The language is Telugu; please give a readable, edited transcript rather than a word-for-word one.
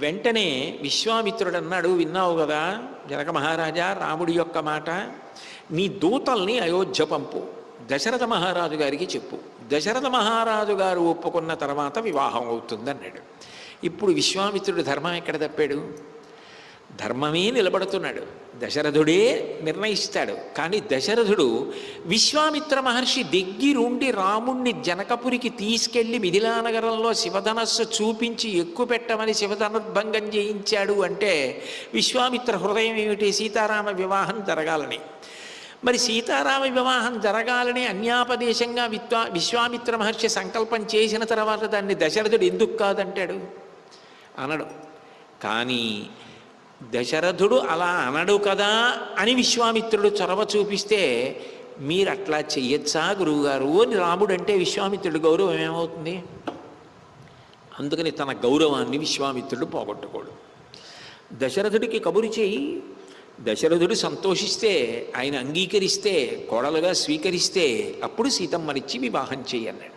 వెంటనే విశ్వామిత్రుడు అన్నాడు, విన్నావు కదా జనక మహారాజా రాముడి యొక్క మాట, నీ దూతల్ని అయోధ్య పంపు, దశరథ మహారాజు గారికి చెప్పు, దశరథ మహారాజు గారు ఒప్పుకున్న తర్వాత వివాహం అవుతుంది అన్నాడు. ఇప్పుడు విశ్వామిత్రుడు ధర్మం ఎక్కడ తప్పాడు? ధర్మమే నిలబడుతున్నాడు, దశరథుడే నిర్ణయిస్తాడు. కానీ దశరథుడు విశ్వామిత్ర మహర్షి దగ్గరుండి రాముణ్ణి జనకపురికి తీసుకెళ్లి మిథిలానగరంలో శివధనస్సు చూపించి ఎక్కుపెట్టమని శివధనుర్భంగం చేయించాడు అంటే విశ్వామిత్ర హృదయం ఏమిటి? సీతారామ వివాహం జరగాలని. మరి సీతారామ వివాహం జరగాలని అన్యాపదేశంగా విశ్వామిత్ర మహర్షి సంకల్పం చేసిన తర్వాత దాన్ని దశరథుడు ఎందుకు కాదంటాడు? అనడు. కానీ దశరథుడు అలా అనడు కదా అని విశ్వామిత్రుడు చొరవ చూపిస్తే మీరు అట్లా చెయ్యొచ్చా గురువుగారు అని రాముడు అంటే విశ్వామిత్రుడి గౌరవం ఏమవుతుంది? అందుకని తన గౌరవాన్ని విశ్వామిత్రుడు పోగొట్టుకోడు. దశరథుడికి కబురు చేయి, దశరథుడు సంతోషిస్తే, ఆయన అంగీకరిస్తే, కోడలుగా స్వీకరిస్తే అప్పుడు సీతమ్మనిచ్చి వివాహం చెయ్యన్నాడు.